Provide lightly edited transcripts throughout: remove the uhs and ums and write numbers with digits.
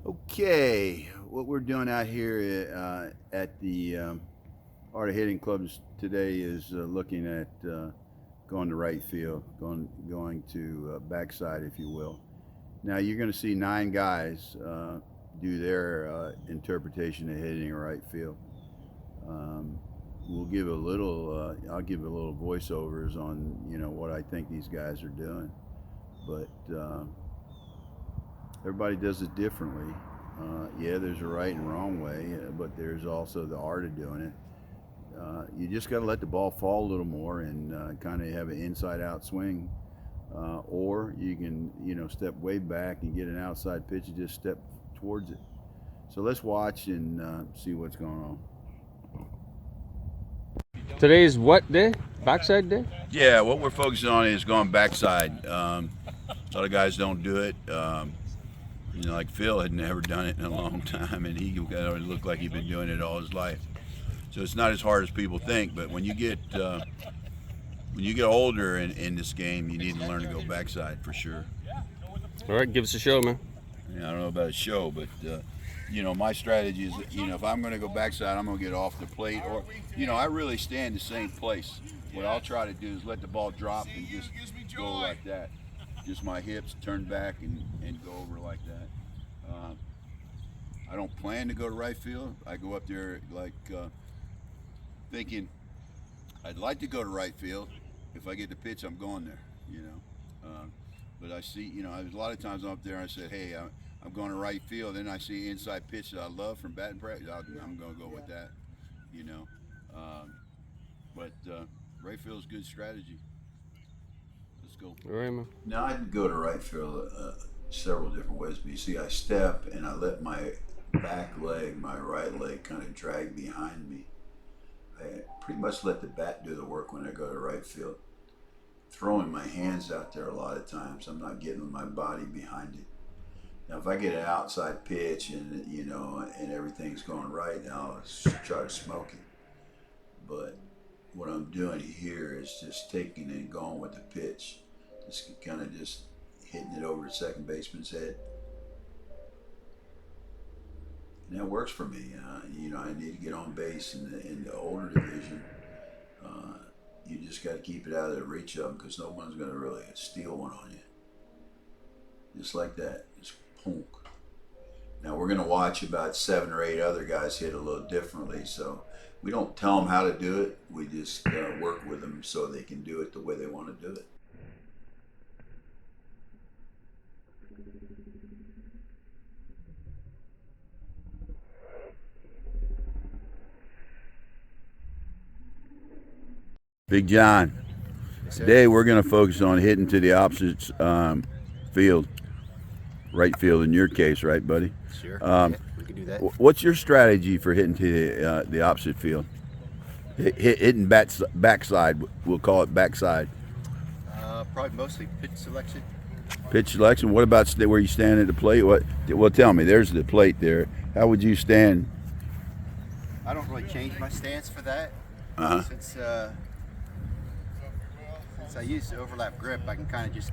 Okay, what we're doing out here at the Art of Hitting Clubs today is looking at going to right field, going to backside, if you will. Now you're going to see 9 guys do their interpretation of hitting right field. Um, we'll give a little. I'll give a little voiceovers on what I think these guys are doing, but everybody does it differently. Yeah, there's a right and wrong way, but there's also the art of doing it. You just got to let the ball fall a little more and kind of have an inside-out swing, or you can step way back and get an outside pitch and just step towards it. So let's watch and see what's going on. Today is what day? Backside day? Yeah, what we're focusing on is going backside. A lot of guys don't do it. Like Phil had never done it in a long time, and he looked like he'd been doing it all his life. So it's not as hard as people think. But when you get older in this game, you need to learn to go backside for sure. All right, give us a show, man. I don't know about a show, but my strategy is if I'm going to go backside, I'm going to get off the plate, or I really stay in the same place. What I'll try to do is let the ball drop and just go like that. Just my hips turn back and go over like that. I don't plan to go to right field. I go up there thinking I'd like to go to right field. If I get the pitch, I'm going there. But I see, there's a lot of times I'm up there and I said, hey, I'm going to right field. Then I see inside pitch that I love from batting practice. I'm going to go with that. You know, but right field is good strategy. Let's go. All right, man. Now I can go to right field several different ways. But you see, I step and I let my back leg, my right leg, kind of drag behind me. I pretty much let the bat do the work when I go to right field. Throwing my hands out there a lot of times, I'm not getting my body behind it. Now, if I get an outside pitch and and everything's going right, now I'll try to smoke it. But what I'm doing here is just taking and going with the pitch, just kind of just hitting it over the second baseman's head. And that works for me. I need to get on base in the older division. You just got to keep it out of the reach of them because no one's going to really steal one on you. Just like that, just punk. Now we're going to watch about 7 or 8 other guys hit a little differently. So we don't tell them how to do it. We just work with them so they can do it the way they want to do it. Big John. Today we're going to focus on hitting to the opposite field, right field in your case, right, buddy? Sure. We can do that. What's your strategy for hitting to the opposite field? Hitting backside. We'll call it backside. Probably mostly pitch selection. Pitch selection. What about where you stand at the plate? Well, tell me. There's the plate there. How would you stand? I don't really change my stance for that. Since I use the overlap grip, I can kind of just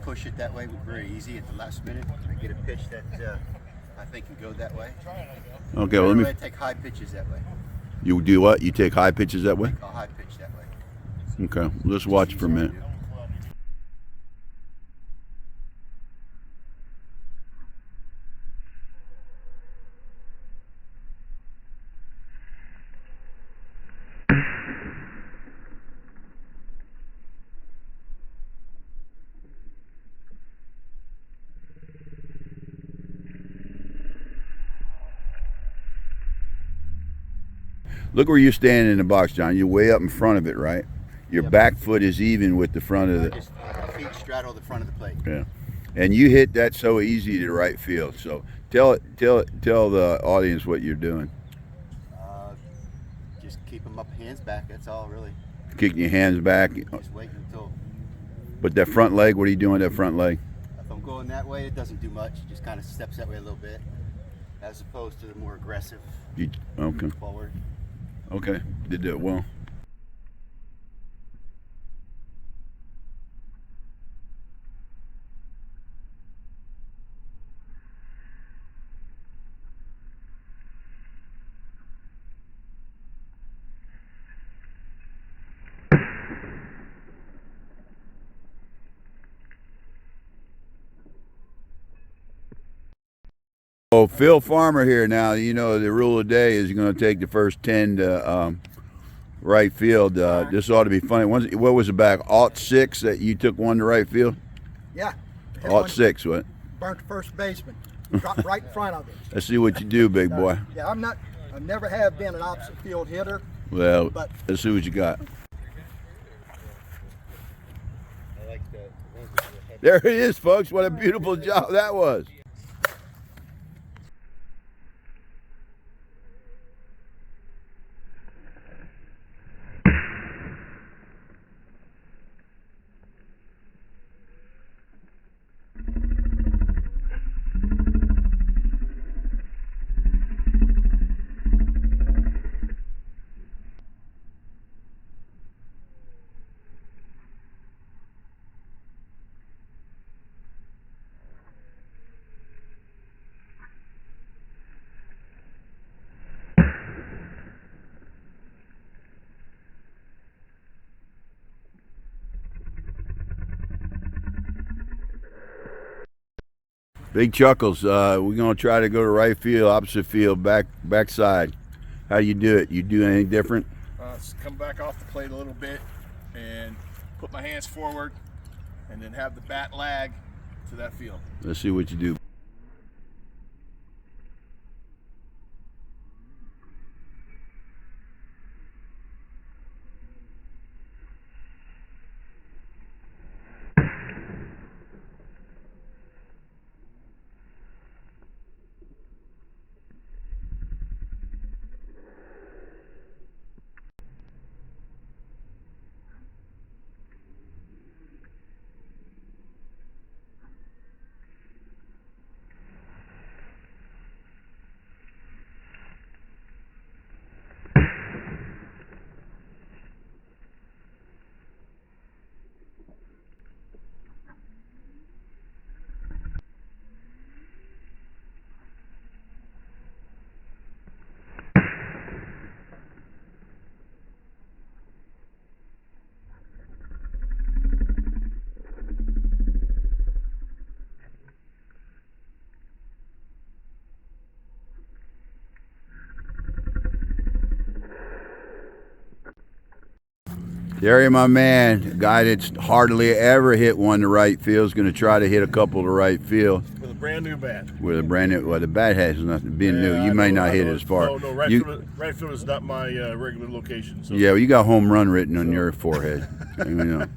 push it that way very easy at the last minute. I get a pitch that I think can go that way. Okay, well, let me. I take high pitches that way. You do what? You take high pitches that way? A high pitch that way. Okay, let's watch for a minute. Look where you're standing in the box, John. You're way up in front of it, right? Your back foot is even with the front of the. Just feet straddle the front of the plate. Yeah, and you hit that so easy to right field. So tell the audience what you're doing. Just keep them up, hands back. That's all, really. Kicking your hands back. Just wait until. But that front leg, what are you doing with that front leg? If I'm going that way, it doesn't do much. It just kind of steps that way a little bit, as opposed to the more aggressive. Okay. Forward. Okay. Did that well. Oh, Phil Farmer here now. You know, the rule of the day is you're going to take the first 10 to right field. This ought to be funny. What was it back? 06 that you took one to right field? Yeah. 06, what? Burnt the first baseman. Dropped right in front of him. Let's see what you do, big boy. Yeah, I never have been an opposite field hitter. Well, but let's see what you got. There it is, folks. What a beautiful job that was. Big Chuckles, we're going to try to go to right field, opposite field, backside. How do you do it? You do anything different? Come back off the plate a little bit and put my hands forward and then have the bat lag to that field. Let's see what you do. Gary, my man, a guy that's hardly ever hit one to right field, is going to try to hit a couple to right field. With a brand new bat. With a brand new, well, the bat has nothing being new. You may not hit it as far. No, right field is not my regular location. So. Yeah, well, you got home run written on your forehead. You know.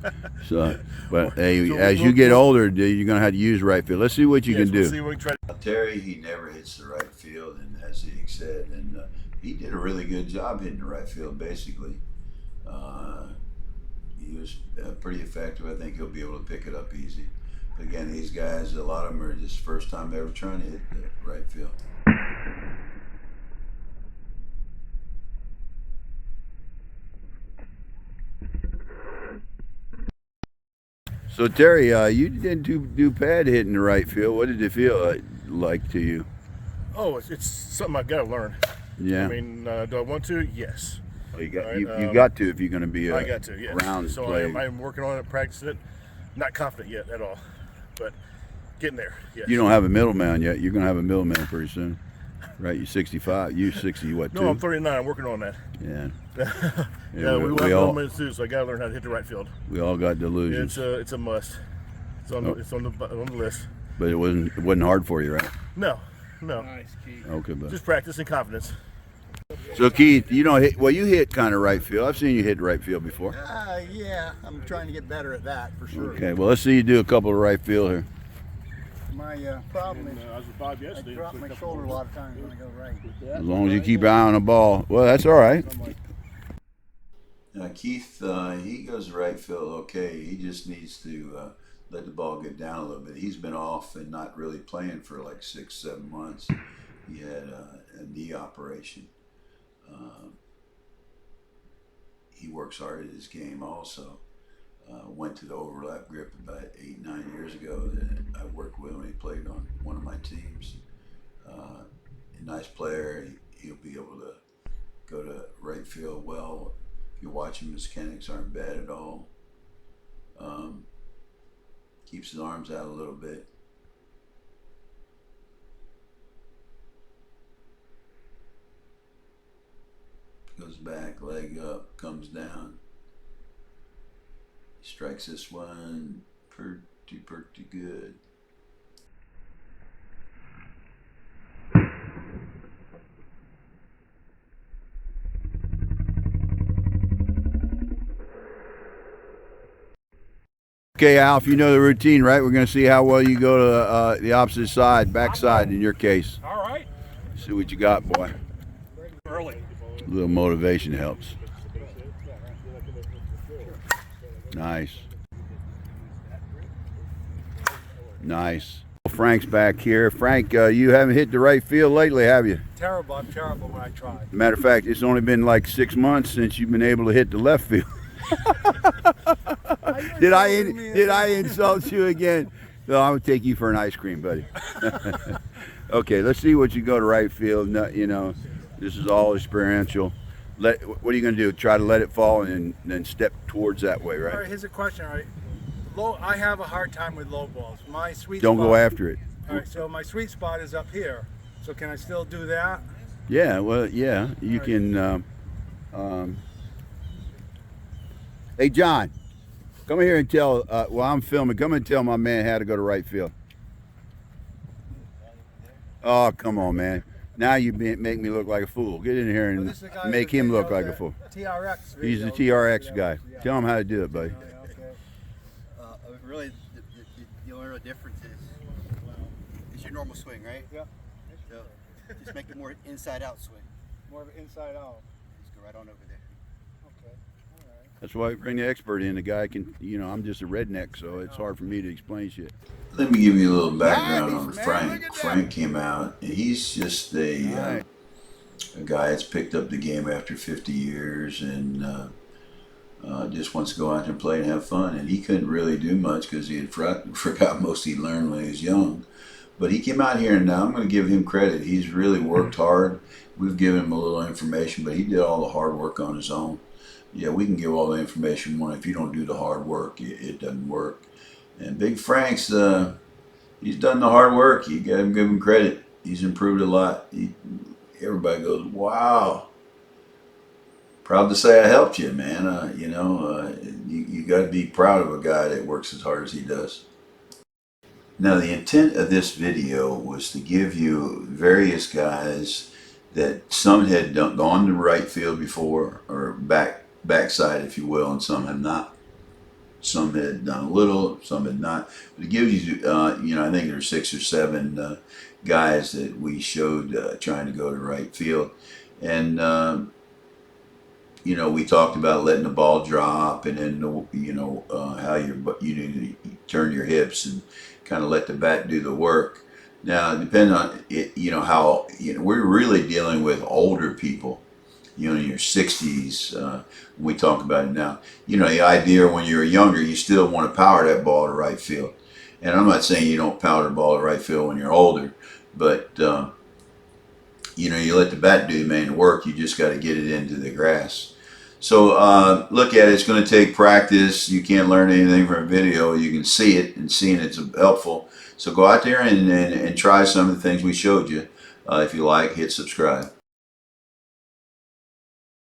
So, but hey, as you get older, you're going to have to use right field. Let's see what you can do. See what we can try. Terry, he never hits the right field, and as he said, and he did a really good job hitting the right field, basically. He was pretty effective. I think he'll be able to pick it up easy. But again, these guys, a lot of them are just first time ever trying to hit the right field. So Terry, you didn't do pad hitting the right field. What did it feel like to you? Oh, it's something I got to learn. Yeah. I mean, do I want to? Yes. Well, you got Right, you got to if you're going to be I got to, yes. round So player. I'm working on it, practicing it. Not confident yet at all, but getting there. Yes. You don't have a middleman yet. You're going to have a middleman pretty soon, right? You're 65. You 60 what? No, two? I'm 39. I'm working on that. Yeah. Yeah, we we have all minutes too, so I got to learn how to hit the right field. we all got delusions, It's a must. It's on the list. but it wasn't hard for you, right? No. Okay, but Just practice and confidence. so Keith, you don't hit. Well, you hit kind of right field. I've seen you hit right field before. Yeah, I'm trying to get better at that for sure. Okay, well let's see you do a couple of right field here. My problem is I was with Bob I yesterday. drop my shoulder a lot of times when I go right. As long as you keep an eye on the ball. Well, that's all right. Keith, he goes right field okay. He just needs to let the ball get down a little bit. He's been off and not really playing for like 6-7 months. He had a knee operation. He works hard at his game also. Went to the overlap grip about 8-9 years ago. I worked with him. He played on one of my teams. A nice player. He'll be able to go to right field well. If you watch him, his mechanics aren't bad at all. Keeps his arms out a little bit. back, leg up, comes down. Strikes this one pretty good. Okay, Alf, you know the routine, right? We're going to see how well you go to the opposite side, backside in your case. All right. See what you got, boy. Early. A little motivation helps. Nice. Nice. Frank's back here. Frank, you haven't hit the right field lately, have you? Terrible. I'm terrible when I try. Matter of fact, it's only been like 6 months since you've been able to hit the left field. Did I insult you again? No, I'm gonna take you for an ice cream, buddy. Okay, let's see what you go to right field. No, you know, this is all experiential. What are you gonna do? Try to let it fall and then step towards that way, All right, right? here's a question. All right, I have a hard time with low balls. My sweet Don't spot, go after it. All right, so my sweet spot is up here. So can I still do that? Yeah, well, yeah, you can. Hey, John, come here and tell. While I'm filming, come and tell my man how to go to right field. Oh, come on, man. Now you make me look like a fool. Get in here Well, and this is the guy make that him did look the like a fool. TRX. He's the video. TRX guy. Yeah. Tell him how to do it, buddy. Okay. Really, the only real difference is your normal swing, right? Yeah. So just make it more inside-out swing. More of an inside out. Just go right on over there. Okay. All right. That's why we bring the expert in. The guy can, you know, I'm just a redneck, so it's hard for me to explain shit. Let me give you a little background on Nice, man. Frank. Look at that. Frank came out, and he's just a guy that's picked up the game after 50 years and just wants to go out there and play and have fun. And he couldn't really do much because he had forgot most he learned when he was young. But he came out here, and now I'm going to give him credit. He's really worked hard. We've given him a little information, but he did all the hard work on his own. Yeah, we can give all the information one. If you don't do the hard work, it doesn't work. And Big Frank's, he's done the hard work. You got to give him credit. He's improved a lot. Everybody goes, wow. Proud to say I helped you, man. You got to be proud of a guy that works as hard as he does. Now, the intent of this video was to give you various guys that some had gone to right field before, or backside, if you will, and some have not. Some had done a little, some had not. But it gives you, I think there were 6 or 7 guys that we showed trying to go to right field. And, we talked about letting the ball drop, and then, how you need to turn your hips and kind of let the bat do the work. Now, depending on it, we're really dealing with older people. In your 60s, when we talk about it now. The idea when you're younger, you still want to power that ball to right field. And I'm not saying you don't power the ball to right field when you're older, but, you let the bat do the main work. You just got to get it into the grass. So look at it. It's going to take practice. You can't learn anything from a video. You can see it, and seeing it's helpful. So go out there and try some of the things we showed you. If you like, hit subscribe.